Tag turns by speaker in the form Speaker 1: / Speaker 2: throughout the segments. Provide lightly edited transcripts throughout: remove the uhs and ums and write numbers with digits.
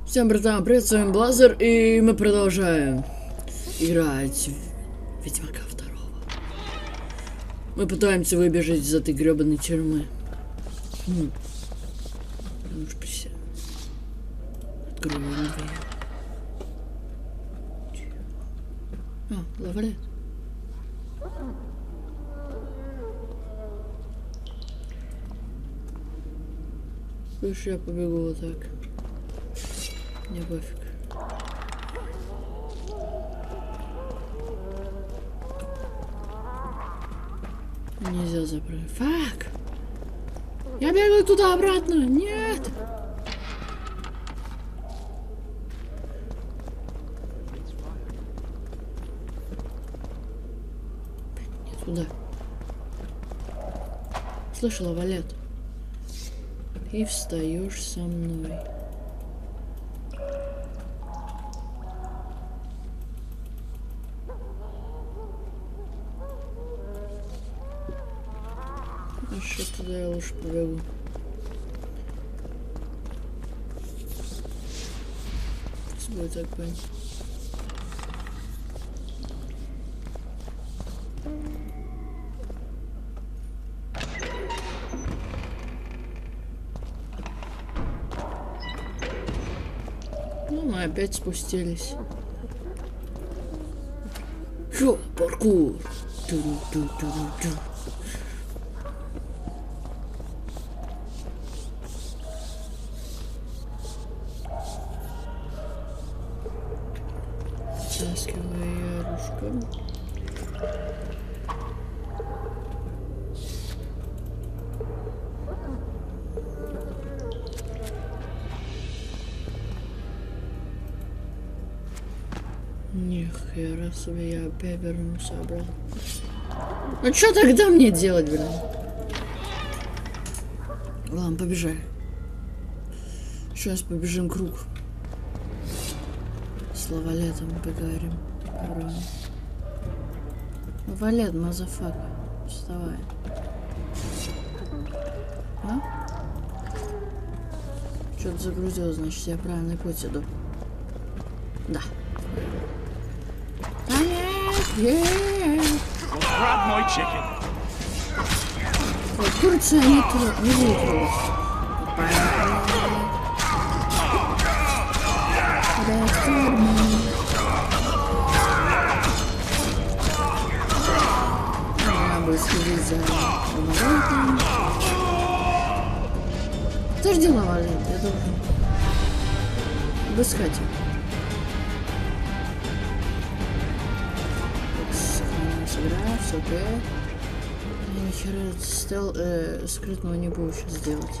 Speaker 1: Всем, братан, привет, с вами Блазер, и мы продолжаем играть в Ведьмака 2. Мы пытаемся выбежать из этой гребаной тюрьмы. Ну уж присядь. Откроем дверь. А, лавалет. Слушай, я побегу вот так. Мне пофиг. Нельзя заправить. Фак! Я бегаю туда-обратно! Нет! Не туда. Слышала, Валет? И встаешь со мной. А что туда я лучше побегу? Пусть будет так понять. Ну, мы опять спустились. Шо, паркур! Ту-ру-ту-ту-ру-ту. Вытаскиваю ярушку. Нихера себе, я опять вернулся обратно. Ну что тогда мне делать, блин? Ладно, побежали. Сейчас побежим круг. С Лавалетом поговорим. Валет, мазафака. Вставай. А? Что-то загрузило, значит, я правильный путь иду. Да. Вот курица не выиграла. Надо будет следить за Лавалетом. Подожди, Лавалет, я должен обыскать его. Сыграю, все окей. Я нихера скрытного не буду сейчас делать.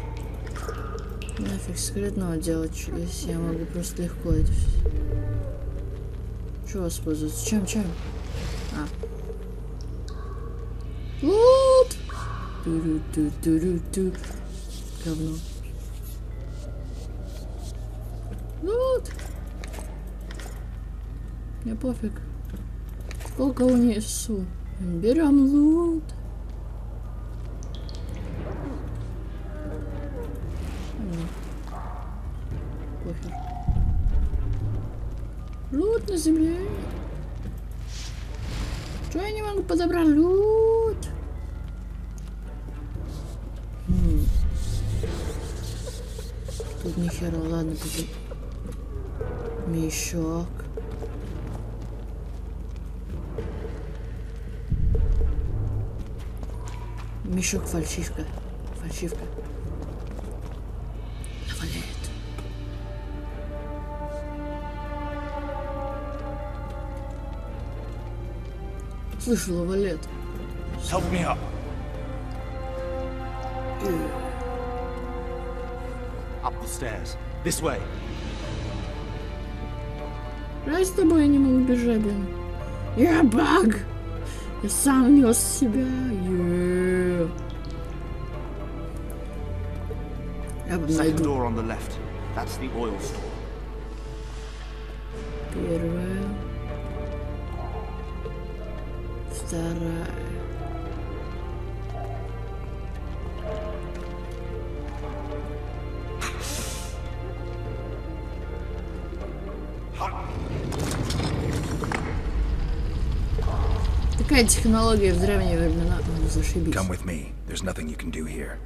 Speaker 1: Нафиг скрытного делать, если я могу просто легко это все. Что воспользоваться? Чем? А. Лут! Ту-ру-ту-ту-ру-ту. Говно. Лут! Мне пофиг. Сколько унесу? Берем лут. Пофиг. Лут на земле. Чего я не могу подобрать лут? Тут нихера, ладно, тут мешок. Мешок, фальшивка. Лавалет. Слышь, Лавалет.
Speaker 2: Help me up. Up the stairs. This way.
Speaker 1: Раз с тобой я не могу бежать, блин. Я баг! Я сам нес себя. Я
Speaker 2: Second door on the left. That's the oil store.
Speaker 1: Первая. Вторая. Такая технология в древние времена. Зашибись.
Speaker 3: Come with me. There's nothing you can do here.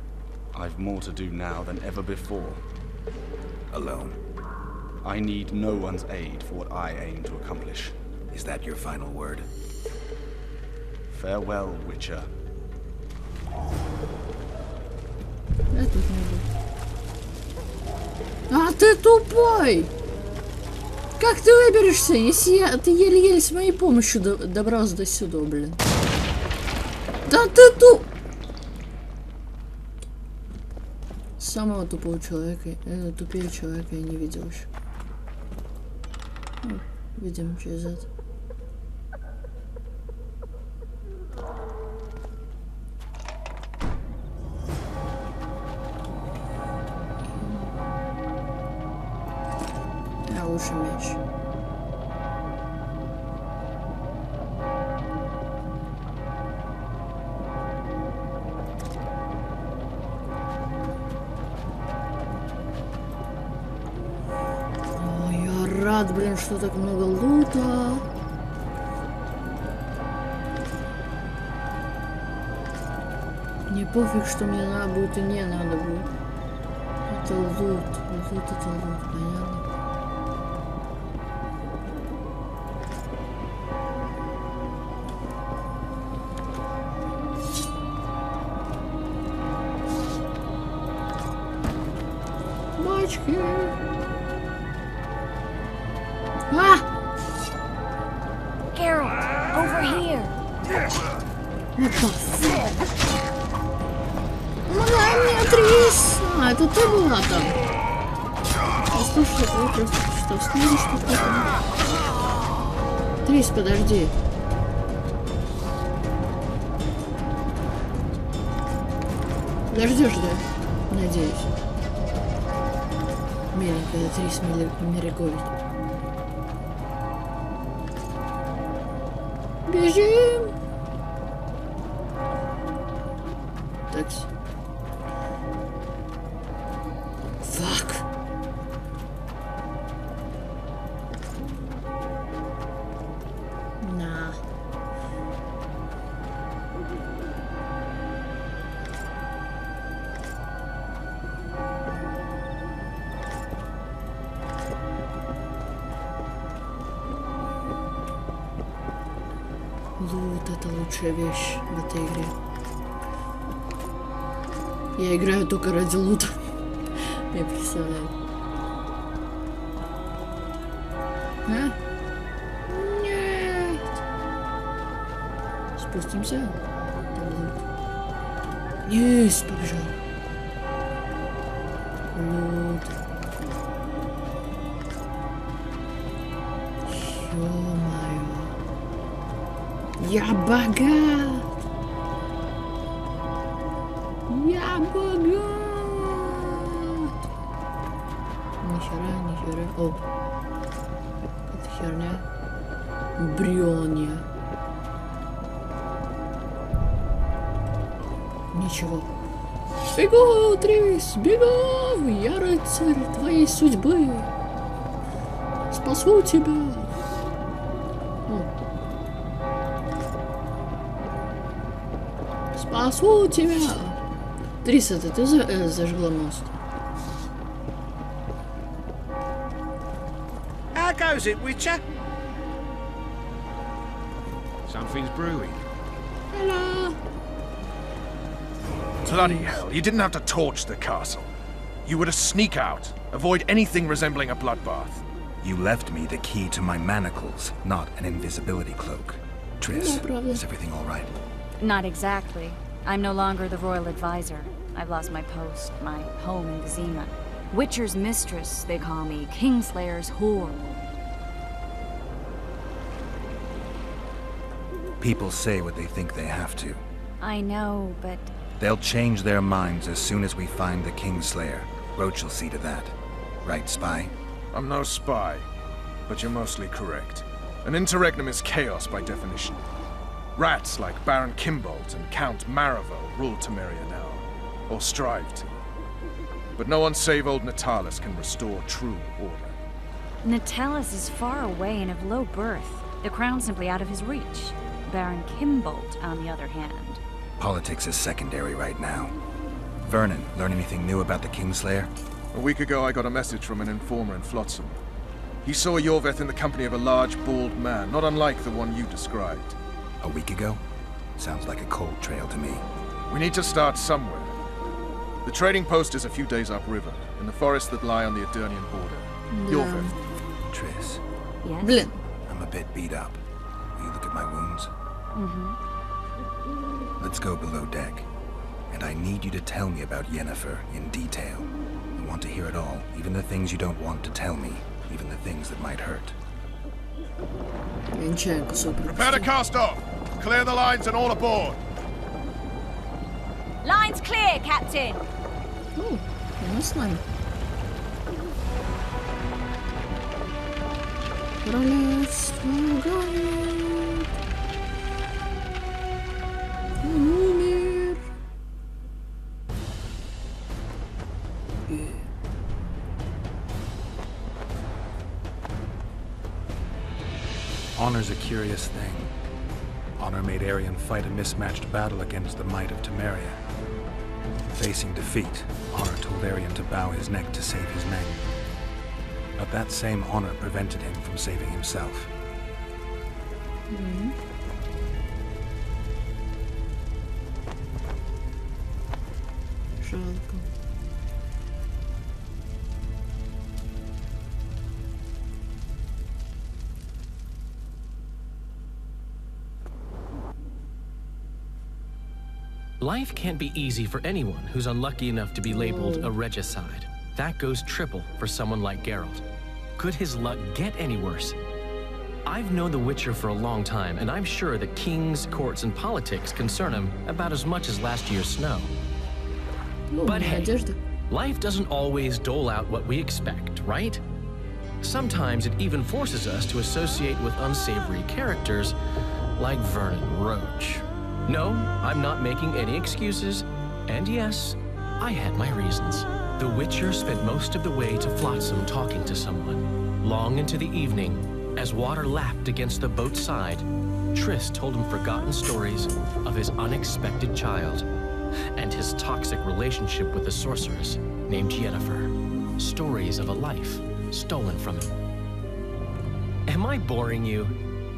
Speaker 2: I've more to do now than ever before.
Speaker 3: Alone.
Speaker 2: I need no one's aid for what I aim to accomplish.
Speaker 3: Is that your final word?
Speaker 2: Farewell, Witcher.
Speaker 1: Я тут не буду. А ты тупой! Как ты выберешься, если ты еле-еле с моей помощью добрался до сюда, блин? Да ты Самого тупого человека, тупее человека я не видел еще. Ну, видимо, через это. Лучше меч. О, я рад, блин, что так много лута. Мне пофиг, что мне надо будет и не надо будет. Это лут. Лут это лут, понятно? Бачки. А!
Speaker 4: Geralt, over here.
Speaker 1: What the fuck? Помогай мне, Трис! А, это ты была там? Слушай, ты просто что, снизу что-то там? Трис, подожди. Подождешь, да? Надеюсь. Миленькая Трис Мерегольд. Бежим! Такси. Фак. На. Лут — это лучшая вещь в этой игре. Я играю только ради лута. Я представляю. А? Нет. Спустимся. Там лут. Есть, побежал. Лут. Ё-моё. Я богат. Я богат. Нихера. О. Это херня. Бриония. Ничего. Бегу, Трис, бегу! Я рыцарь твоей судьбы. Спасу тебя. О. Спасу тебя. Трис, это ты зажгла мост?
Speaker 5: How goes it, Witcher?
Speaker 3: Something's brewing.
Speaker 1: Hello.
Speaker 6: Bloody hell, you didn't have to torch the castle. You were to sneak out, avoid anything resembling a bloodbath.
Speaker 3: You left me the key to my manacles, not an invisibility cloak. Triss,
Speaker 1: No problem.
Speaker 3: is everything all right?
Speaker 4: Not exactly. I'm no longer the royal advisor. I've lost my post, my home in Vizima. Witcher's mistress, they call me. Kingslayer's whore.
Speaker 3: People say what they think they have to.
Speaker 4: I know, but
Speaker 3: They'll change their minds as soon as we find the Kingslayer. Roach will see to that. Right, Spy?
Speaker 6: I'm no spy, but you're mostly correct. An interregnum is chaos by definition. Rats like Baron Kimbolt and Count Maravel rule Temeria now, or strive to. But no one save old Natalis can restore true order.
Speaker 4: Natalis is far away and of low birth. The crown's simply out of his reach. Baron Kimbolt, on the other hand.
Speaker 3: Politics is secondary right now. Vernon, learn anything new about the Kingslayer?
Speaker 6: A week ago, I got a message from an informer in Flotsam. He saw Yorveth in the company of a large, bald man, not unlike the one you described.
Speaker 3: A week ago? Sounds like a cold trail to me.
Speaker 6: We need to start somewhere. The trading post is a few days upriver, in the forests that lie on the Edirnian border. Yorveth.
Speaker 3: Triss,
Speaker 4: Yes?
Speaker 1: Блин.
Speaker 3: I'm a bit beat up. Will you look at my wounds? Let's go below deck. And I need you to tell me about Yennefer in detail. I want to hear it all, even the things you don't want to tell me, even the things that might hurt.
Speaker 1: Я нечаянно кусок
Speaker 6: Prepare to
Speaker 1: пропустил.
Speaker 6: cast off! Clear the lines and all aboard!
Speaker 4: Line's clear, Captain!
Speaker 1: Она с нами. Королевство горит. Он умер.
Speaker 5: Honor's a curious thing. Honor made Arion fight a mismatched battle against the might of Temeria. Facing defeat, Honor told Arion to bow his neck to save his men. But that same honor prevented him from saving himself.
Speaker 1: Жалко.
Speaker 7: Life can't be easy for anyone who's unlucky enough to be labeled a regicide. That goes triple for someone like Geralt. Could his luck get any worse? I've known the Witcher for a long time, and I'm sure that kings, courts, and politics concern him about as much as last year's snow.
Speaker 1: Ну,
Speaker 7: But hey,
Speaker 1: надежда.
Speaker 7: life doesn't always dole out what we expect, right? Sometimes it even forces us to associate with unsavory characters like Vernon Roach. No, I'm not making any excuses, and yes, I had my reasons. The Witcher spent most of the way to Flotsam talking to someone. Long into the evening, as water lapped against the boat's side, Triss told him forgotten stories of his unexpected child and his toxic relationship with a sorceress named Yennefer. Stories of a life stolen from him. Am I boring you?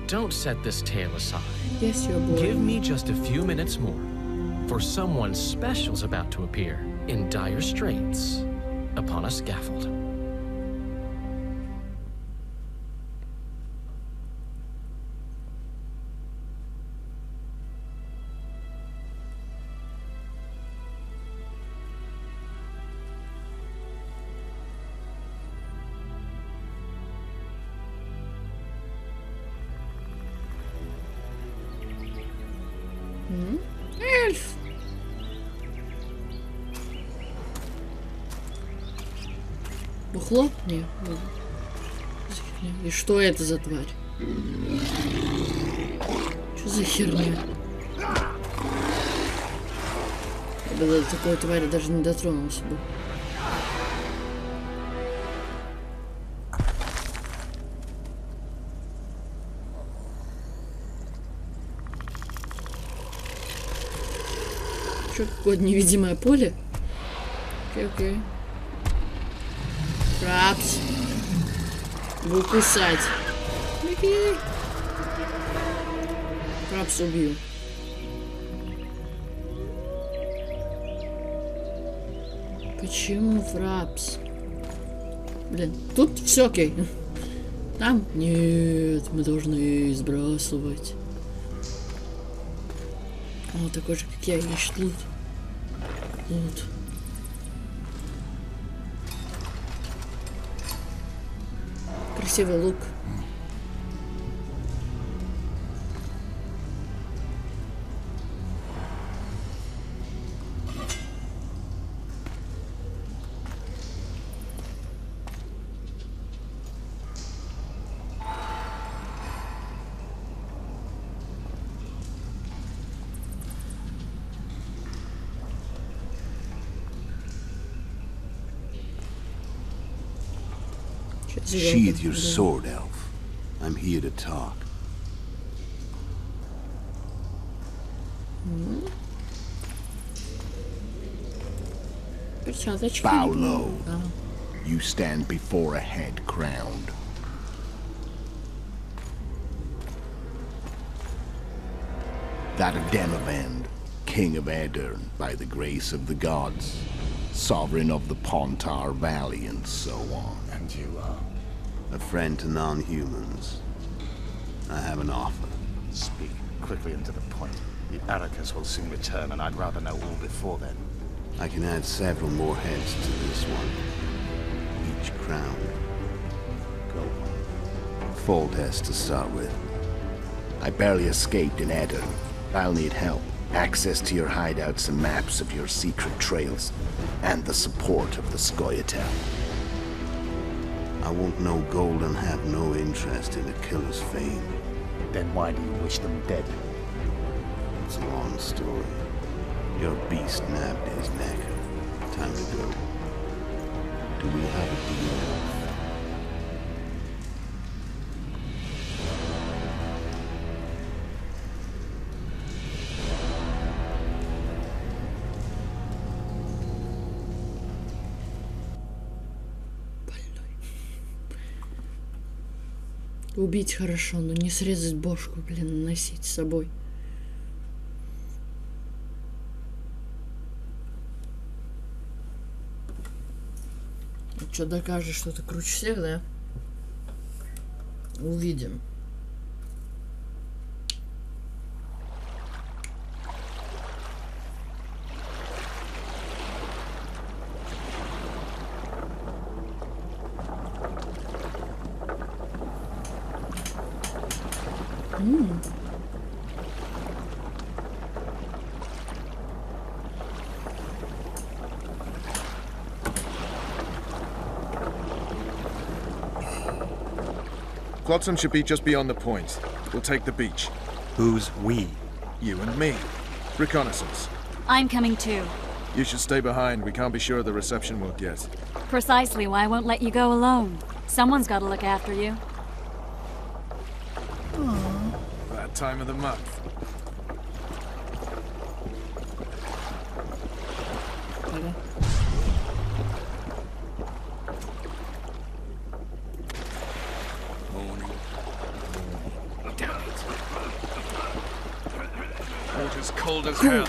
Speaker 7: Don't set this tale aside.
Speaker 1: Yes, you're bored.
Speaker 7: Give me just a few minutes more, for someone special's about to appear in dire straits upon a scaffold.
Speaker 1: Эльф! Бухло? Не. И что это за тварь? Что за херня? Я бы до такой твари даже не дотронулся бы. Что, какое-то невидимое поле? Окей. Крабс. Буду кусать. Беги. Крабс убью. Почему Фрапс? Блин, тут все окей. Там? Нет, мы должны сбрасывать. О, такой же, как я, ищет лут. Лут. Красивый лук.
Speaker 8: Sheathe your sword, elf. I'm here to talk. Bow low. You stand before a head crowned. That of Demavend, King of Aedirn, by the grace of the gods, sovereign of the Pontar Valley, and so on.
Speaker 3: And you are?
Speaker 8: A friend to non-humans. I have an offer.
Speaker 9: Speak quickly and to the point. The Arrakis will soon return, and I'd rather know all before then.
Speaker 8: I can add several more heads to this one. Each crown. Go. Foltest to start with. I barely escaped in Aedirn. I'll need help. Access to your hideouts and maps of your secret trails. And the support of the Scoia'tael. I want no gold and have no interest in a killer's fame.
Speaker 9: Then why do you wish them dead?
Speaker 8: It's a long story. Your beast nabbed his neck. Time to go. Do we have a deal?
Speaker 1: Убить хорошо, но не срезать бошку, блин, носить с собой. Что, докажешь, что ты круче всех, да? Увидим.
Speaker 6: Flutsam should be just beyond the point. We'll take the beach.
Speaker 5: Who's we?
Speaker 6: You and me. Reconnaissance.
Speaker 4: I'm coming too.
Speaker 6: You should stay behind. We can't be sure of the reception we'll get.
Speaker 4: Precisely why I won't let you go alone. Someone's got to look after you.
Speaker 6: Bad time of the month.
Speaker 1: Okay.
Speaker 6: Water's cold as hell.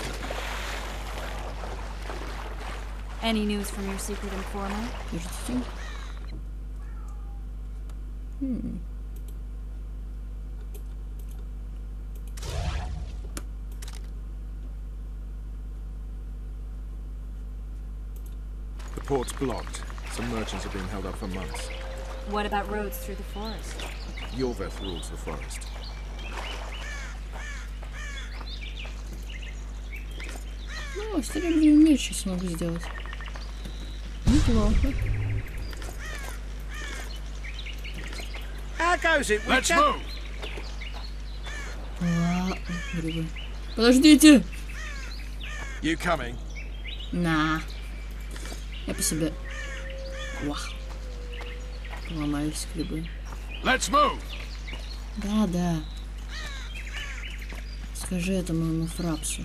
Speaker 4: Any news from your secret informant?
Speaker 1: Подождите.
Speaker 6: The port's blocked. Some merchants are being held up for months.
Speaker 4: What about roads through the forest?
Speaker 6: Yorveth rules the forest.
Speaker 1: Ну, стрельбу меч сейчас могу сделать. Неплохо.
Speaker 9: How goes it,
Speaker 6: Let's
Speaker 9: Witcher?
Speaker 6: move!
Speaker 1: Ладно, грибы. Подождите!
Speaker 6: You coming?
Speaker 1: На. Я по себе. Вах. Ломались грибы.
Speaker 6: Let's move!
Speaker 1: Да, да. Скажи это моему фрапсу.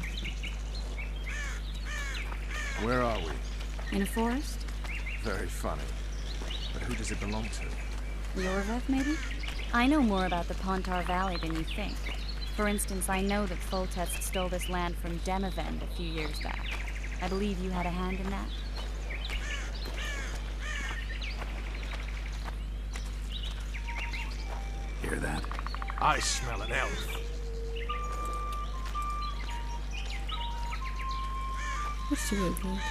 Speaker 6: Where are we?
Speaker 4: In a forest?
Speaker 6: Very funny. But who does it belong to?
Speaker 4: Yorveth, maybe? I know more about the Pontar Valley than you think. For instance, I know that Foltest stole this land from Demavend a few years back. I believe you had a hand in that.
Speaker 3: Hear that?
Speaker 6: I smell an elf.
Speaker 1: Красиво играет.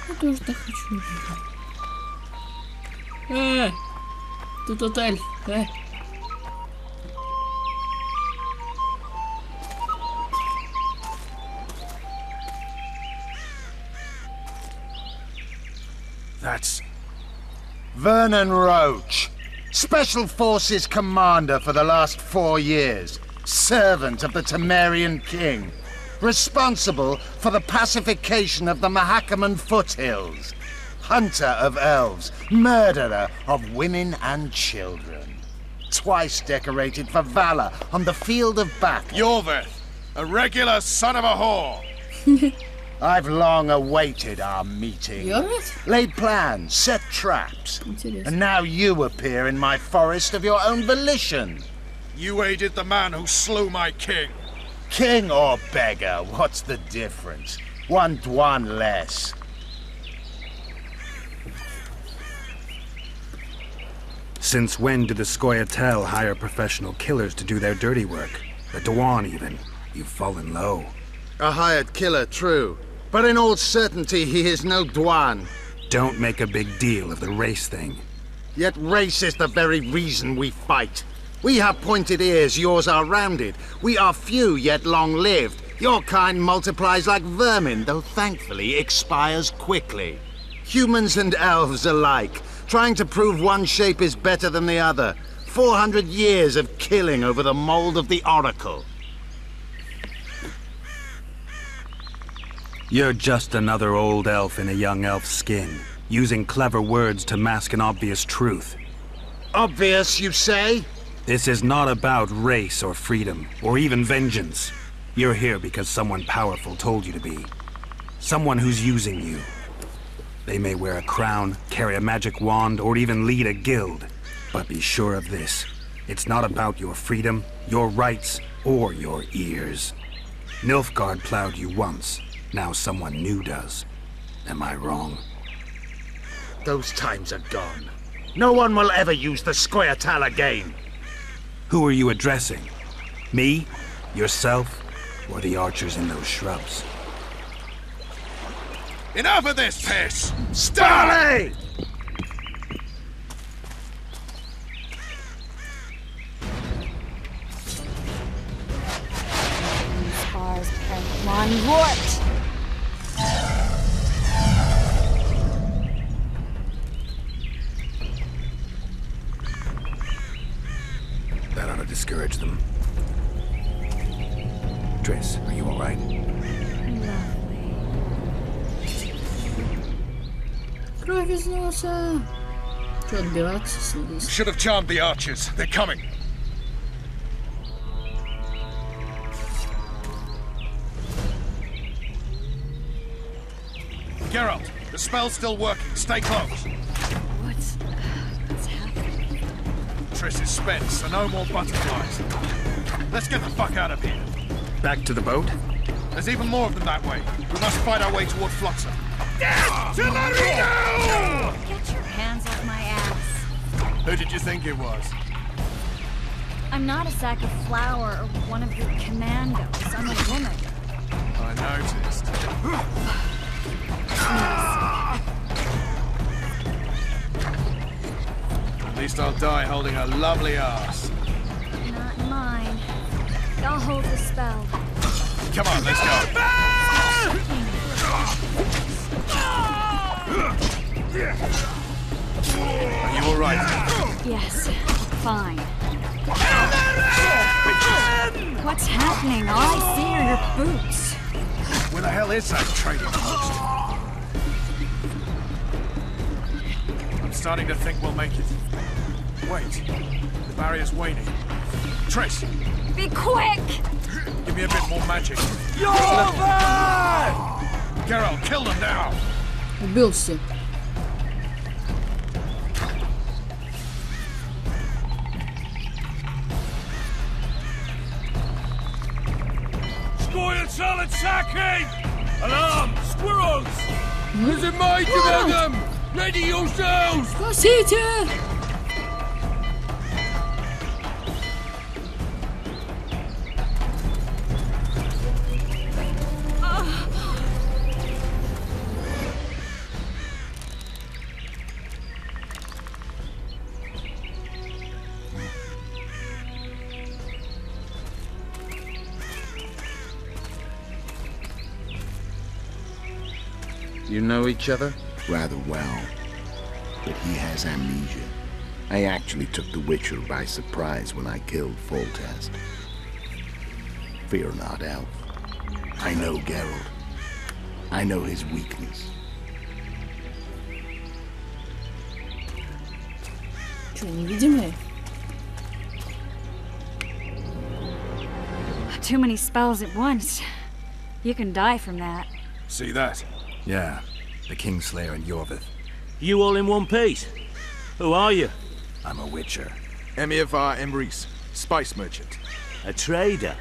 Speaker 1: Я тоже так хочу. Тут отель.
Speaker 6: That's...
Speaker 9: Vernon Roach, Special Forces Commander for the last 4 years. Servant of the Temerian King. responsible for the pacification of the Mahakaman foothills. Hunter of elves, murderer of women and children. Twice decorated for valor on the field of battle.
Speaker 6: Yorvith, a regular son of a whore.
Speaker 9: I've long awaited our meeting.
Speaker 1: Yorvith?
Speaker 9: Laid plans, set traps.
Speaker 1: Интересно.
Speaker 9: And now you appear in my forest of your own volition.
Speaker 6: You aided the man who slew my king.
Speaker 9: King or beggar, what's the difference? One Dwan less.
Speaker 5: Since when do the Scoia'tael hire professional killers to do their dirty work? The Dwan, even. You've fallen low.
Speaker 9: A hired killer, true. But in all certainty, he is no Dwan.
Speaker 5: Don't make a big deal of the race thing.
Speaker 9: Yet race is the very reason we fight. We have pointed ears, yours are rounded. We are few, yet long-lived. Your kind multiplies like vermin, though thankfully expires quickly. Humans and elves alike, trying to prove one shape is better than the other. 400 years of killing over the mold of the Oracle.
Speaker 5: You're just another old elf in a young elf's skin, using clever words to mask an obvious truth.
Speaker 9: Obvious, you say?
Speaker 5: This is not about race or freedom, or even vengeance. You're here because someone powerful told you to be. Someone who's using you. They may wear a crown, carry a magic wand, or even lead a guild. But be sure of this. It's not about your freedom, your rights, or your ears. Nilfgaard plowed you once. Now someone new does. Am I wrong?
Speaker 9: Those times are gone. No one will ever use the Scoia'tael again.
Speaker 5: Who are you addressing? Me? Yourself? Or the archers in those shrubs?
Speaker 6: Enough of this piss!
Speaker 9: Starley!
Speaker 4: Scars and one warped.
Speaker 5: That ought to discourage them. Triss, are you all right?
Speaker 1: Кровь из носа. Что, отбиваться с
Speaker 6: Should have charmed the archers. They're coming. Geralt, the spell's still working. Stay close.
Speaker 4: What's happening?
Speaker 6: Triss is spent, so no more butterflies. Let's get the fuck out of here.
Speaker 5: Back to the boat?
Speaker 6: There's even more of them that way. We must fight our way toward Fluxer.
Speaker 4: Get your hands off my ass.
Speaker 6: Who did you think it was?
Speaker 4: I'm not a sack of flour or one of your commandos. I'm a woman.
Speaker 6: I noticed. At least I'll die holding a lovely ass.
Speaker 4: Not mine. I'll hold the spell.
Speaker 6: Come on, let's go. Are you all right?
Speaker 4: Yes, fine. What's happening? All I see are your boots.
Speaker 6: Where the hell is that trading post? I'm starting to think we'll make it. Wait, the barrier's waning. Triss,
Speaker 4: Be quick!
Speaker 6: give me a bit more magic. Geralt, kill them now!
Speaker 1: Убился.
Speaker 10: Scoia'tael attacking! Alarm! Squirrels!
Speaker 1: There's
Speaker 10: a might among them! Ready yourselves!
Speaker 1: Спасите!
Speaker 9: You know each other?
Speaker 8: Rather well. But he has amnesia. I actually took the Witcher by surprise when I killed Foltest. Fear not, Elf. I know Geralt. I know his weakness.
Speaker 1: Что, невидимые?
Speaker 4: Too many spells at once. You can die from that.
Speaker 6: See that?
Speaker 3: Yeah, the Kingslayer and Yorvith.
Speaker 10: You all in one piece? Who are you?
Speaker 3: I'm a witcher.
Speaker 6: Emiavar Emrys, spice merchant.
Speaker 10: A trader?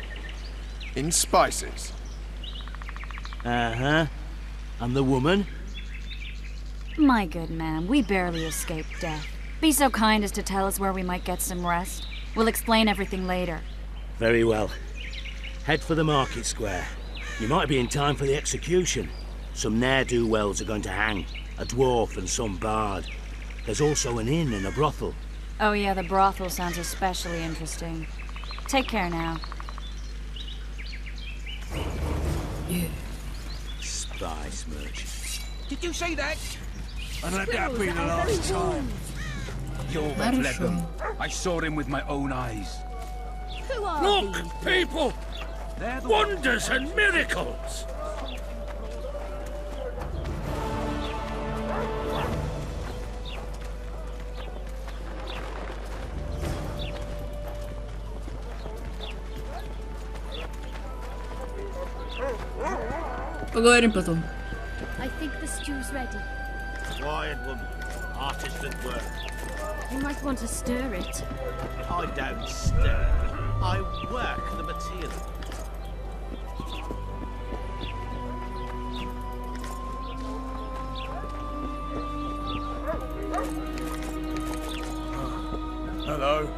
Speaker 6: In spices.
Speaker 10: Uh-huh. And the woman?
Speaker 4: My good man, we barely escaped death. Be so kind as to tell us where we might get some rest. We'll explain everything later.
Speaker 10: Very well. Head for the market square. You might be in time for the execution. Some ne'er-do-wells are going to hang. A dwarf and some bard. There's also an inn and a brothel.
Speaker 4: Oh yeah, the brothel sounds especially interesting. Take care now.
Speaker 1: Yeah.
Speaker 10: Spice merchant.
Speaker 11: Did you see that?
Speaker 10: And let that be the last time.
Speaker 11: Yorvith led them. I saw him with my own eyes.
Speaker 12: Who are
Speaker 10: Look,
Speaker 12: these?
Speaker 10: people!
Speaker 11: They're the
Speaker 10: Wonders and miracles!
Speaker 1: Поговорим потом.
Speaker 12: I think the stew's ready.
Speaker 13: Quiet woman. Artist at work.
Speaker 12: You might want to stir it.
Speaker 13: I don't stir. I work the material.
Speaker 6: Hello.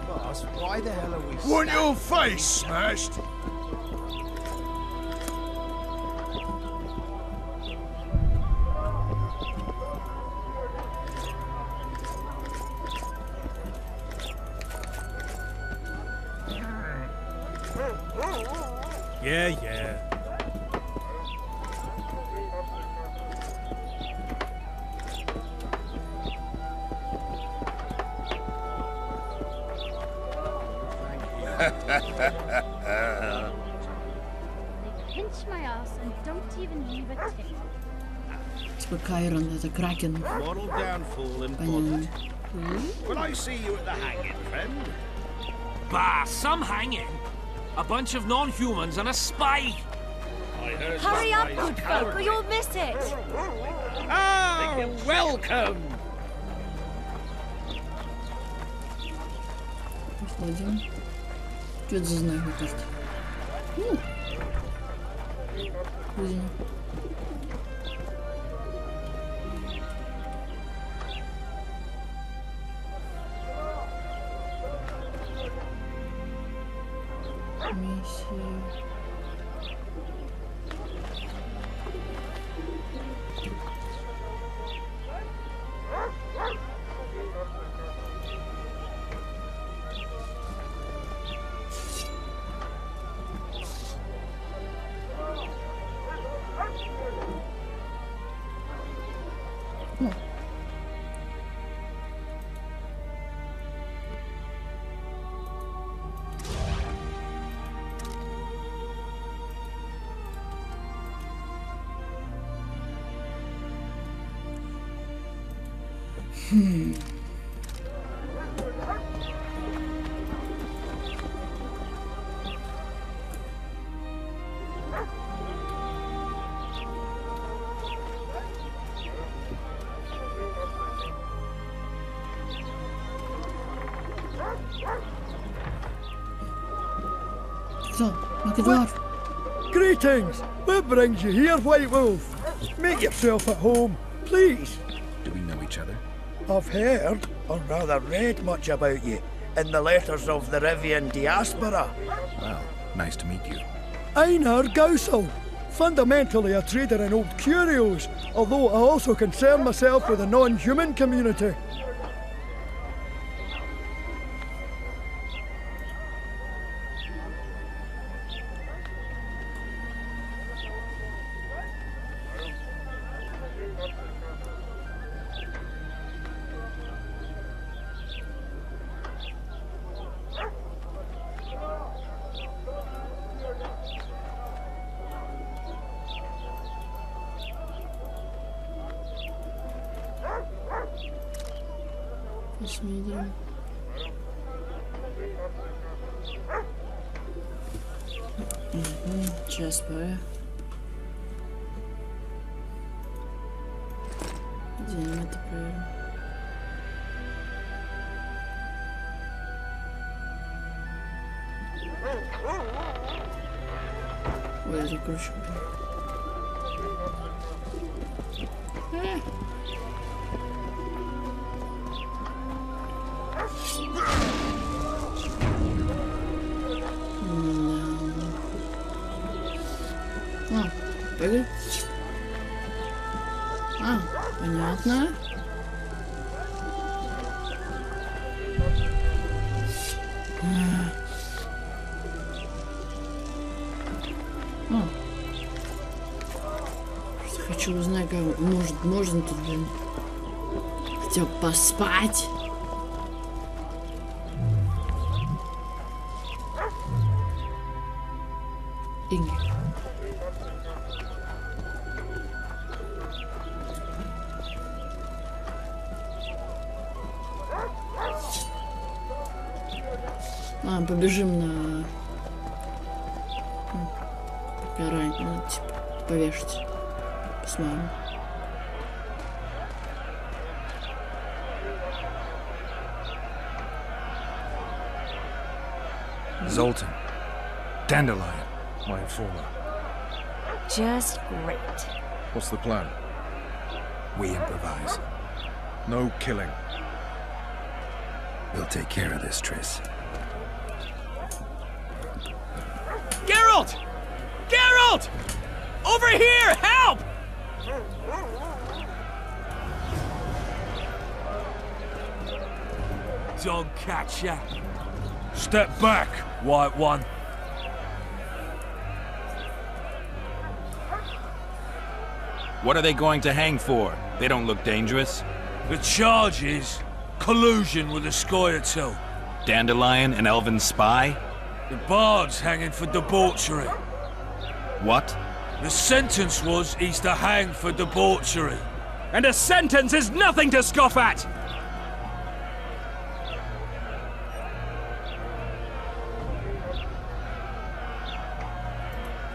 Speaker 9: Boss, why the hell are we
Speaker 6: Want your face smashed?
Speaker 10: Yeah.
Speaker 12: They pinch my ass and don't even leave a tip.
Speaker 1: Типа Кайрон, это Кракен.
Speaker 13: Moral downfall and
Speaker 1: Понятно.
Speaker 13: Will I see you at the hanging, friend?
Speaker 10: Bah, some hanging. A bunch of non-humans and a spy.
Speaker 13: I heard
Speaker 4: Hurry up, good folk, or you'll miss it!
Speaker 13: Oh, welcome!
Speaker 1: Выходим. Что это за знак на карте? Кузина. Миссия. Zo, maak het waar.
Speaker 14: Greetings! What brings you here, White Wolf? Make yourself at home, please.
Speaker 3: Do we know each other?
Speaker 14: I've heard, or rather read much about you, in the letters of the Rivian diaspora.
Speaker 3: Well, nice to meet you.
Speaker 14: Einar Gausel, fundamentally a trader in old curios, although I also concern myself with the non-human community.
Speaker 1: Посмотрим. Сейчас делаем это проверим. Ой, я закручу. Погоди. Понятно. Просто хочу узнать, как можно тут, блин, хотя бы поспать. Побежим на... Пока ранее, типа, повешать. Посмотрим.
Speaker 6: Zoltan. Dandelion, my informer.
Speaker 4: Just great.
Speaker 6: What's the plan?
Speaker 3: We improvise.
Speaker 6: No killing.
Speaker 3: We'll take care of this, Triss.
Speaker 11: Geralt! Geralt! Over here! Help! Don't catch ya. Step back, White One.
Speaker 15: What are they going to hang for? They don't look dangerous.
Speaker 11: The charge is collusion with the Scoia'tael.
Speaker 15: Dandelion, an elven spy?
Speaker 11: The bard's hanging for debauchery.
Speaker 15: What?
Speaker 11: The sentence was he's to hang for debauchery.
Speaker 16: And a sentence is nothing to scoff at!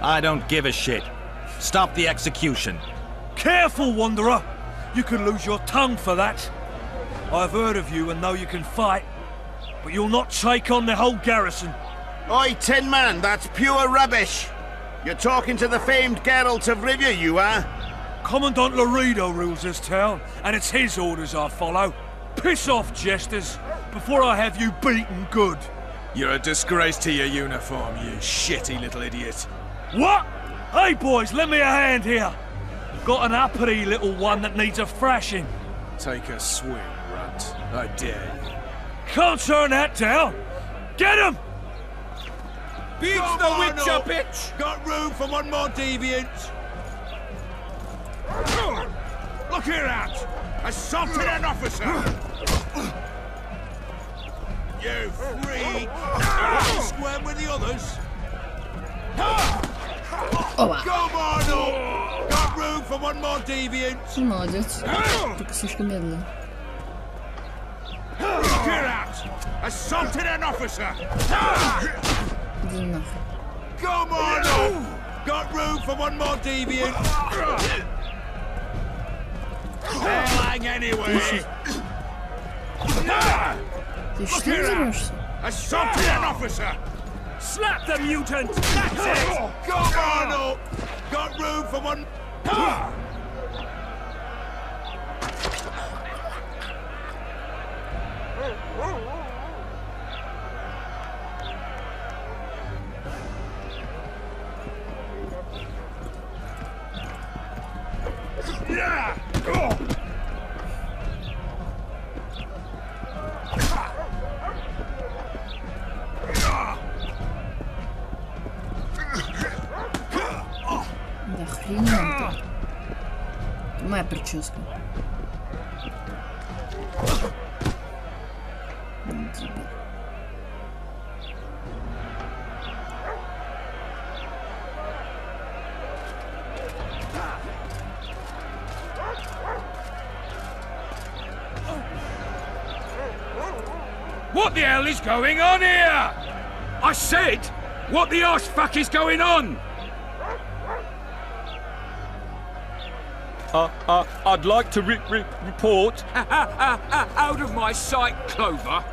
Speaker 15: I don't give a shit. Stop the execution.
Speaker 11: Careful, Wanderer! You could lose your tongue for that. I've heard of you and know you can fight, but you'll not take on the whole garrison.
Speaker 9: Oi, Tin Man, that's pure rubbish. You're talking to the famed Geralt of Rivia, you are?
Speaker 11: Commandant Laredo rules this town, and it's his orders I follow. Piss off, jesters, before I have you beaten good.
Speaker 6: You're a disgrace to your uniform, you shitty little idiot.
Speaker 11: What? Hey, boys, lend me a hand here. Got an uppity little one that needs a thrashing.
Speaker 6: Take a swing, runt. I dare you.
Speaker 11: Can't turn that down. Get him!
Speaker 9: Beats the Witcher, bitch! Got room for one more deviant. Look here out! Assaulted an officer! You freak! Square with the others! Come on up! Got room for one more deviant!
Speaker 1: Молодец. Только слишком медленно.
Speaker 9: Look here out! Assaulted an officer!
Speaker 1: Иди нахуй.
Speaker 9: Come on up! Got room for one more deviant! Hang anyway!
Speaker 1: Ты что взорвешься?
Speaker 9: Assaulted an officer!
Speaker 16: Slap the mutant! That's it!
Speaker 9: Come on up! Got room for one...
Speaker 1: Да хрен ты. Моя прическа. Дебил.
Speaker 16: What the hell is going on here? I said, what the arse fuck is going on? I'd like to report... Out of my sight, Clover.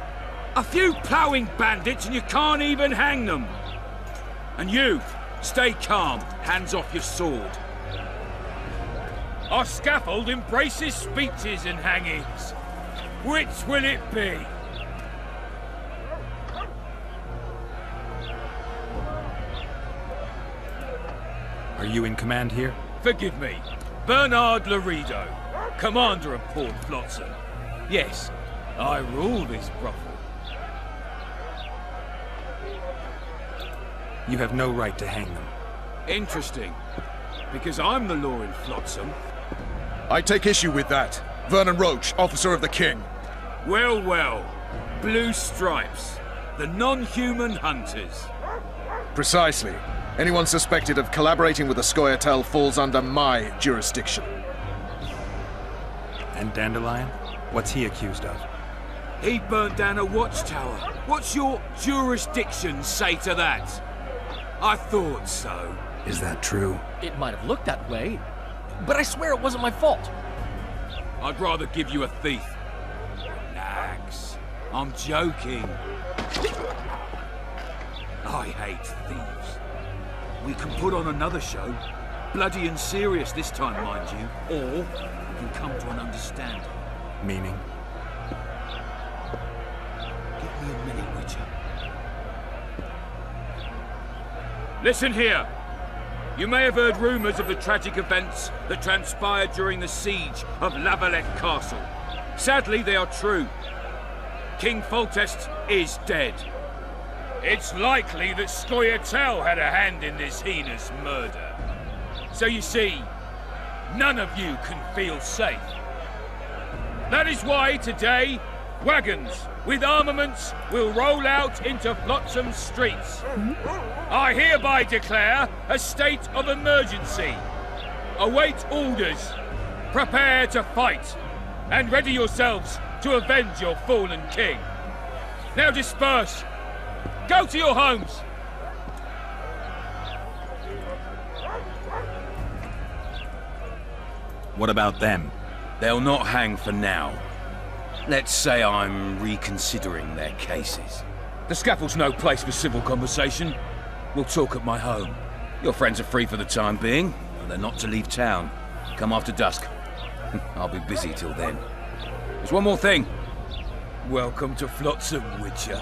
Speaker 16: A few ploughing bandits and you can't even hang them. And you, stay calm, hands off your sword. Our scaffold embraces speeches and hangings. Which will it be?
Speaker 5: Are you in command here?
Speaker 16: Forgive me. Bernard Laredo, commander of Port Flotsam. Yes, I rule this brothel.
Speaker 5: You have no right to hang them.
Speaker 16: Interesting. Because I'm the law in Flotsam.
Speaker 6: I take issue with that. Vernon Roach, officer of the king.
Speaker 16: Well, well. Blue Stripes. The non-human hunters.
Speaker 6: Precisely. Anyone suspected of collaborating with the Scoia'tael falls under my jurisdiction.
Speaker 5: And Dandelion? What's he accused of?
Speaker 16: He burnt down a watchtower. What's your jurisdiction say to that? I thought so.
Speaker 3: Is that true?
Speaker 7: It might have looked that way, but I swear it wasn't my fault.
Speaker 16: I'd rather give you a thief. Relax. I'm joking. I hate thieves. We can put on another show. Bloody and serious this time, mind you. Or we can come to an understanding.
Speaker 5: Meaning?
Speaker 16: Give me a minute, Witcher. Listen here. You may have heard rumours of the tragic events that transpired during the siege of Lavalette Castle. Sadly, they are true. King Foltest is dead. It's likely that Scoia'tael had a hand in this heinous murder. So you see, none of you can feel safe. That is why today, wagons with armaments will roll out into Flotsam's streets. I hereby declare a state of emergency. Await orders. Prepare to fight. And ready yourselves to avenge your fallen king. Now disperse. Go to your homes.
Speaker 15: What about them?
Speaker 16: They'll not hang for now. Let's say I'm reconsidering their cases. The scaffold's no place for civil conversation. We'll talk at my home. Your friends are free for the time being, and they're not to leave town. Come after dusk. I'll be busy till then. There's one more thing. Welcome to Flotsam, Witcher.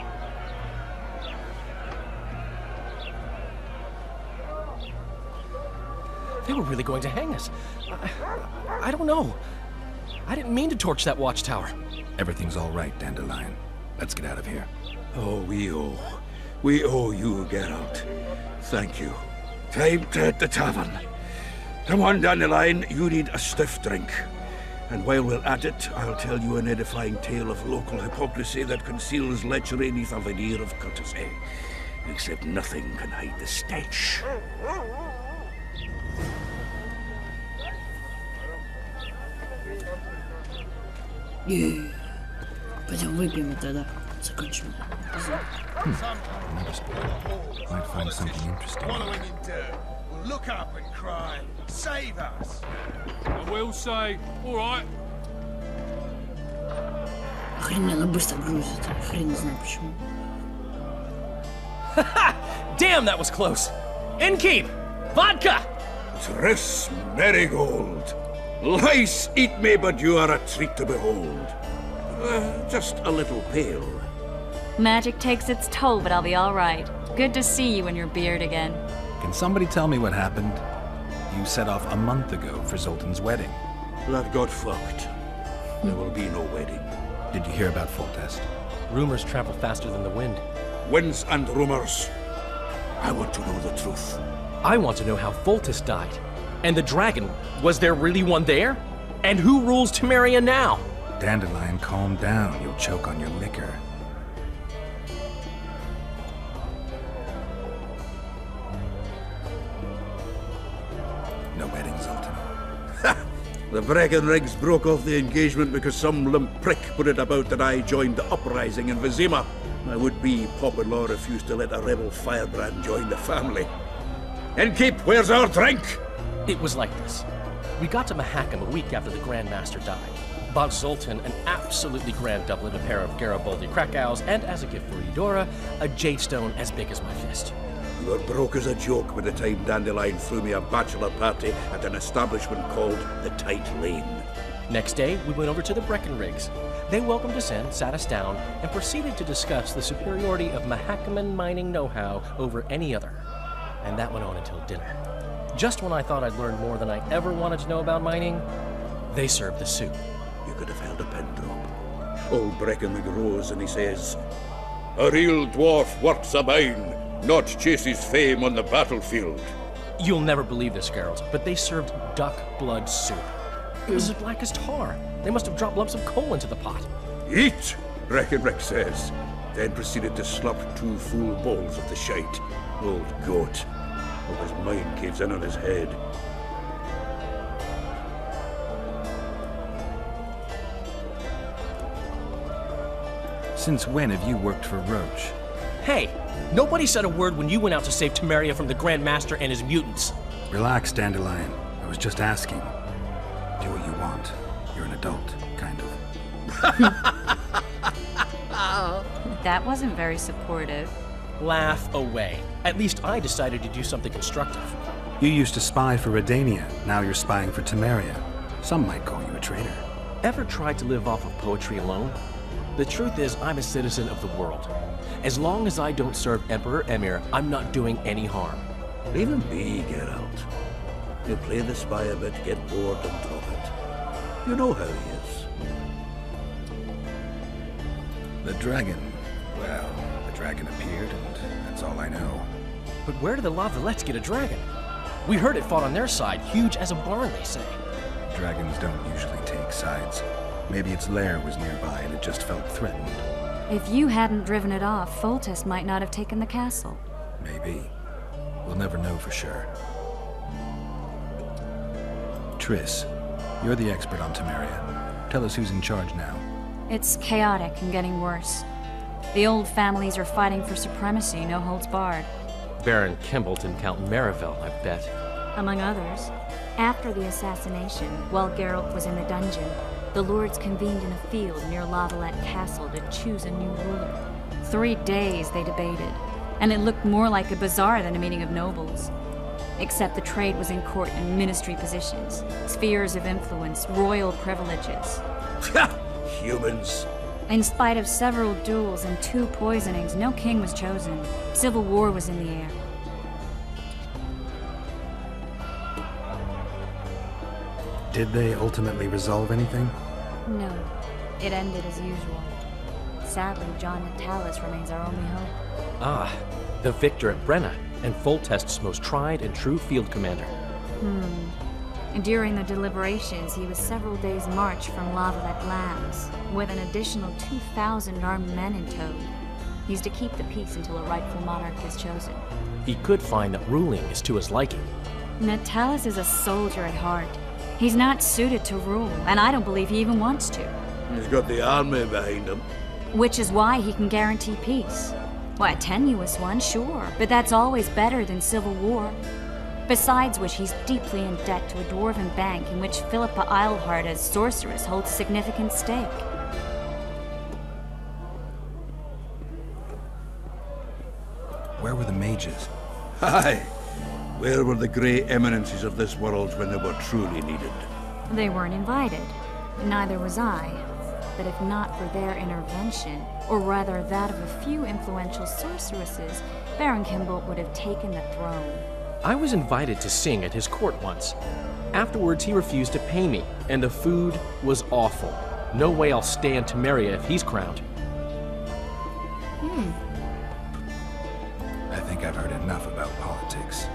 Speaker 7: They were really going to hang us. I don't know. I didn't mean to torch that watchtower.
Speaker 3: Everything's all right, Dandelion. Let's get out of here.
Speaker 17: Oh, we owe you, Geralt. Thank you. Time to hit the tavern. Come on, Dandelion, you need a stiff drink. And while we're at it, I'll tell you an edifying tale of local hypocrisy that conceals lechery beneath a veneer of courtesy. Except nothing can hide the stench.
Speaker 1: Пойдем выпьем тогда. Закончим.
Speaker 3: Might find something interesting.
Speaker 6: Wallowing in dirt. We'll look up and cry, save us.
Speaker 16: And we'll say, all right.
Speaker 1: Охрененно быстро грузит. Хрен не знаю почему.
Speaker 7: Damn, that was close. Innkeep! Vodka!
Speaker 17: Tris Marigold. Lice eat me, but you are a treat to behold. Just a little pale.
Speaker 4: Magic takes its toll, but I'll be all right. Good to see you in your beard again.
Speaker 5: Can somebody tell me what happened? You set off a month ago for Zoltan's wedding.
Speaker 17: That got fucked. There will be no wedding.
Speaker 5: Did you hear about Foltest?
Speaker 7: Rumors travel faster than the wind.
Speaker 17: Winds and rumors. I want to know the truth.
Speaker 7: I want to know how Foltest died. And the dragon, was there really one there? And who rules Temeria now?
Speaker 5: Dandelion, calm down. You'll choke on your liquor. No wedding, Zoltan.
Speaker 17: The Breckenrigs broke off the engagement because some limp prick put it about that I joined the uprising in Vizima. My would-be Popper-in-law refused to let a rebel firebrand join the family. Innkeep, where's our drink?
Speaker 18: It was like this. We got to Mahakam a week after the Grand Master died. Bought Zoltan an absolutely grand doublet, a pair of Garibaldi Krakows, and as a gift for Eudora, a jade stone as big as my fist.
Speaker 17: You were broke as a joke by the time Dandelion threw me a bachelor party at an establishment called the Tight Lane.
Speaker 18: Next day, we went over to the Breckenrigs. They welcomed us in, sat us down, and proceeded to discuss the superiority of Mahakaman mining know-how over any other. And that went on until dinner. Just when I thought I'd learned more than I ever wanted to know about mining, they served the soup.
Speaker 17: You could have held a pin drop. Old Breckenrig rose and he says, "A real dwarf works a mine, not chases fame on the battlefield."
Speaker 18: You'll never believe this, Geralt, but they served duck blood soup. It was as black as tar. They must have dropped lumps of coal into the pot.
Speaker 17: "Eat," Breckenrig says, then proceeded to slop 2 full bowls of the shite. Old goat. Hope his mind caves in on his head.
Speaker 5: Since when have you worked for Roach?
Speaker 18: Hey, nobody said a word when you went out to save Temeria from the Grand Master and his mutants.
Speaker 5: Relax, Dandelion. I was just asking. Do what you want. You're an adult, kind of.
Speaker 4: That wasn't very supportive.
Speaker 18: Laugh away. At least I decided to do something constructive.
Speaker 5: You used to spy for Redania. Now you're spying for Temeria. Some might call you a traitor.
Speaker 18: Ever tried to live off of poetry alone? The truth is, I'm a citizen of the world. As long as I don't serve Emperor Emir, I'm not doing any harm.
Speaker 17: Leave him be, Geralt. He'll play the spy a bit, get bored and drop it. You know how he is.
Speaker 3: The dragon. Well, the dragon appeared, and that's all I know.
Speaker 18: But where did the Lavalettes get a dragon? We heard it fought on their side, huge as a barn, they say.
Speaker 3: Dragons don't usually take sides. Maybe its lair was nearby and it just felt threatened.
Speaker 4: If you hadn't driven it off, Foltest might not have taken the castle.
Speaker 3: Maybe. We'll never know for sure. Triss, you're the expert on Temeria. Tell us who's in charge now.
Speaker 4: It's chaotic and getting worse. The old families are fighting for supremacy, no holds barred.
Speaker 18: Baron Kimbolt and Count Marivel, I bet.
Speaker 4: Among others. After the assassination, while Geralt was in the dungeon, the lords convened in a field near Lavalette Castle to choose a new ruler. 3 days they debated, and it looked more like a bazaar than a meeting of nobles. Except the trade was in court and ministry positions, spheres of influence, royal privileges.
Speaker 17: Humans.
Speaker 4: In spite of several duels and 2 poisonings, no king was chosen. Civil war was in the air.
Speaker 5: Did they ultimately resolve anything?
Speaker 4: No. It ended as usual. Sadly, John Natalis remains our only hope.
Speaker 18: Ah, the victor at Brenna, and Foltest's most tried and true field commander.
Speaker 4: During the deliberations, he was several days' march from Lavalette lands, with an additional 2,000 armed men in tow. He's to keep the peace until a rightful monarch is chosen.
Speaker 18: He could find that ruling is to his liking.
Speaker 4: Natalis is a soldier at heart. He's not suited to rule, and I don't believe he even wants to.
Speaker 17: He's got the army behind him.
Speaker 4: Which is why he can guarantee peace. Why, a tenuous one, sure, but that's always better than civil war. Besides which, he's deeply in debt to a dwarven bank in which Philippa Eilhart as sorceress holds significant stake.
Speaker 3: Where were the mages?
Speaker 17: Aye. Where were the grey eminences of this world when they were truly needed?
Speaker 4: They weren't invited. Neither was I. But if not for their intervention, or rather that of a few influential sorceresses, Baron Kimbolt would have taken the throne.
Speaker 18: I was invited to sing at his court once. Afterwards, he refused to pay me, and the food was awful. No way I'll stay in Temeria if he's crowned.
Speaker 3: I think I've heard enough about politics.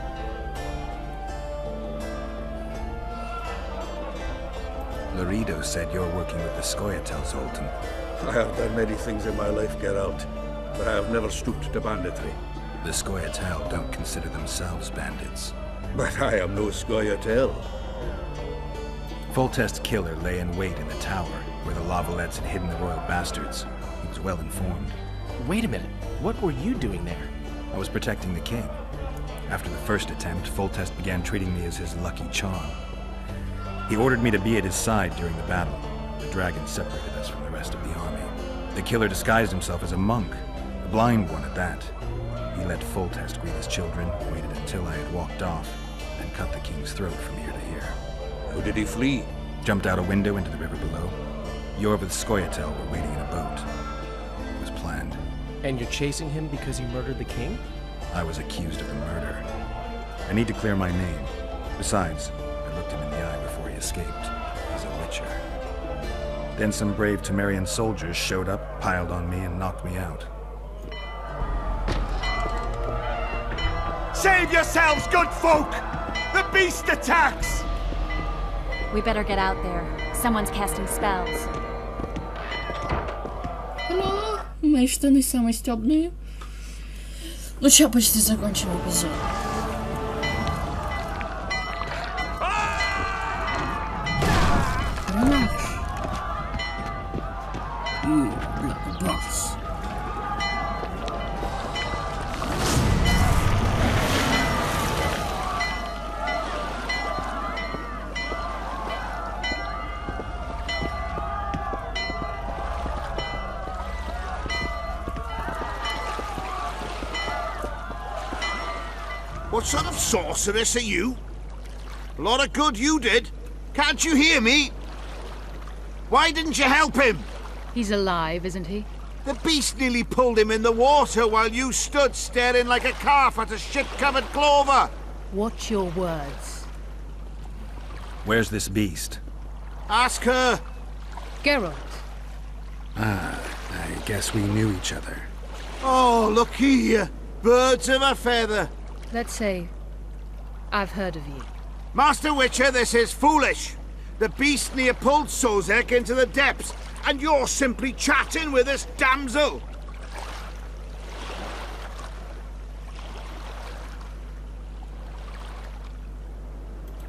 Speaker 3: Laredo said you're working with the Scoia'tael, Zoltan.
Speaker 17: I have done many things in my life, Geralt, but I have never stooped to banditry.
Speaker 3: The Scoia'tael don't consider themselves bandits.
Speaker 17: But I am no Scoia'tael.
Speaker 5: Foltest's killer lay in wait in the tower, where the Lavalettes had hidden the royal bastards. He was well informed.
Speaker 18: Wait a minute. What were you doing there?
Speaker 5: I was protecting the king. After the first attempt, Foltest began treating me as his lucky charm. He ordered me to be at his side during the battle. The dragon separated us from the rest of the army. The killer disguised himself as a monk, a blind one at that. He let Foltest greet his children, waited until I had walked off, and cut the king's throat from ear to ear.
Speaker 17: How did he flee?
Speaker 5: Jumped out a window into the river below. Yor with Skoyatel were waiting in a boat. It was planned.
Speaker 18: And you're chasing him because he murdered the king?
Speaker 5: I was accused of the murder. I need to clear my name. Besides, I looked him in the eye before he escaped. He's a witcher. Then some brave Temerian soldiers showed up, piled on me, and knocked me out.
Speaker 19: Save yourselves, good folk! The beast attacks!
Speaker 4: We better get out there. Someone's casting spells.
Speaker 1: Ну, мои штаны самые стёбные. Ну, сейчас почти закончим эпизод. Бац.
Speaker 9: What sort of sorceress are you? A lot of good you did. Can't you hear me? Why didn't you help him?
Speaker 20: He's alive, isn't he?
Speaker 9: The beast nearly pulled him in the water while you stood staring like a calf at a shit-covered clover.
Speaker 20: Watch your words.
Speaker 5: Where's this beast?
Speaker 9: Ask her.
Speaker 20: Geralt.
Speaker 5: Ah, I guess we knew each other.
Speaker 9: Oh, look here. Birds of a feather.
Speaker 20: Let's say I've heard of you.
Speaker 9: Master Witcher, this is foolish. The beast near pulled Sozek into the depths, and you're simply chatting with this damsel.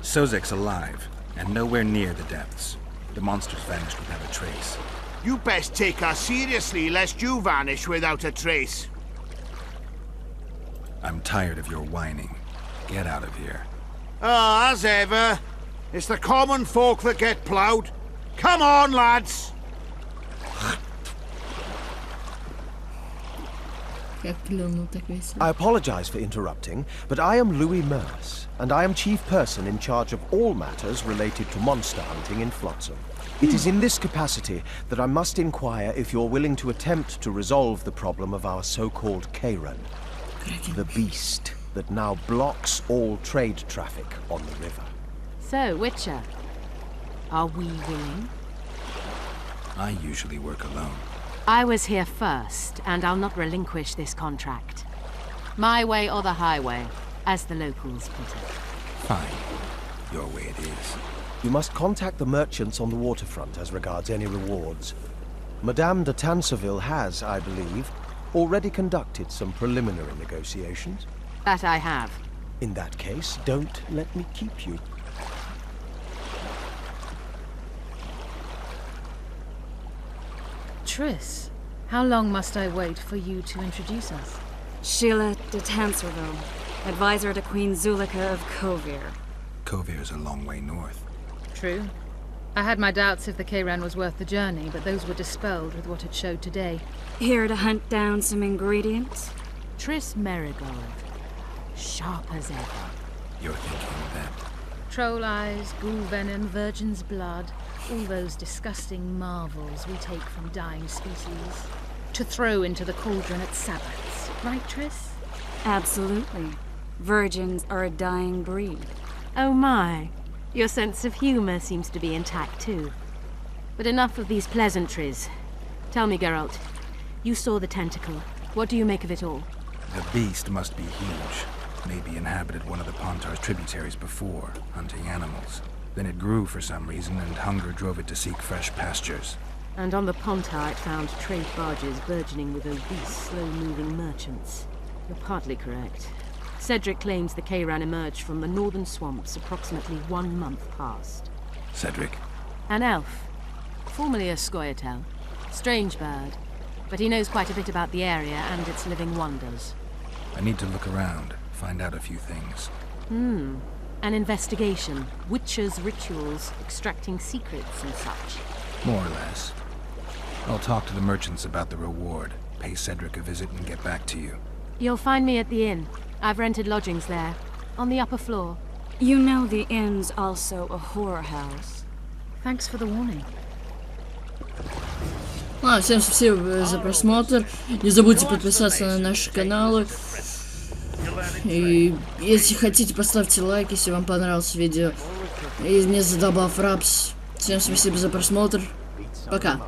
Speaker 5: Sozek's alive, and nowhere near the depths. The monsters vanished without a trace.
Speaker 9: You best take her seriously, lest you vanish without a trace.
Speaker 5: I'm tired of your whining. Get out of here.
Speaker 9: Ah, as ever. It's the common folk that get ploughed. Come on, lads!
Speaker 21: I apologize for interrupting, but I am Louis Merce, and I am chief person in charge of all matters related to monster hunting in Flutsum. It is in this capacity that I must inquire if you're willing to attempt to resolve the problem of our so-called Kairan, the beast that now blocks all trade traffic on the river.
Speaker 20: So, Witcher, are we willing?
Speaker 5: I usually work alone.
Speaker 20: I was here first, and I'll not relinquish this contract. My way or the highway, as the locals put it.
Speaker 5: Fine. Your way it is.
Speaker 21: You must contact the merchants on the waterfront as regards any rewards. Madame de Tanseville has, I believe, already conducted some preliminary negotiations.
Speaker 20: That I have.
Speaker 21: In that case, don't let me keep you.
Speaker 20: Triss, how long must I wait for you to introduce us?
Speaker 4: Sheila de Tanserville, advisor to Queen Zulika of Kovir.
Speaker 5: Kovir's a long way north.
Speaker 20: True. I had my doubts if the Kairan was worth the journey, but those were dispelled with what it showed today.
Speaker 4: Here to hunt down some ingredients?
Speaker 20: Triss Merigold. Sharp as ever.
Speaker 5: You're thinking that?
Speaker 20: Troll eyes, ghoul venom, virgin's blood. All those disgusting marvels we take from dying species. To throw into the cauldron at Sabbaths. Right, Triss?
Speaker 4: Absolutely. Virgins are a dying breed.
Speaker 20: Oh my. Your sense of humor seems to be intact too. But enough of these pleasantries. Tell me, Geralt. You saw the tentacle. What do you make of it all?
Speaker 5: The beast must be huge. Maybe inhabited one of the Pontar's tributaries before, hunting animals. Then it grew for some reason, and hunger drove it to seek fresh pastures.
Speaker 20: And on the Pontar it found trade barges burgeoning with obese, slow-moving merchants. You're partly correct. Cedric claims the Kairan emerged from the northern swamps approximately 1 month past.
Speaker 3: Cedric.
Speaker 2: An elf, formerly a scoia'tael. Strange bird, but he knows quite a bit about the area and its living wonders.
Speaker 3: I need to look around, find out a few things.
Speaker 2: An investigation. Witches' rituals, extracting secrets and such.
Speaker 3: More or less. I'll talk to the merchants about the reward, pay Cedric a visit and get back to you.
Speaker 2: You'll find me at the inn. I've rented lodgings there, on the upper floor.
Speaker 4: You know the inn's also a horror house.
Speaker 20: Thanks for the warning.
Speaker 1: Всем спасибо за просмотр. Не забудьте подписаться на наши каналы. И если хотите, поставьте лайк, если вам понравилось видео. И мне задолбал Фрапс. Всем спасибо за просмотр. Пока.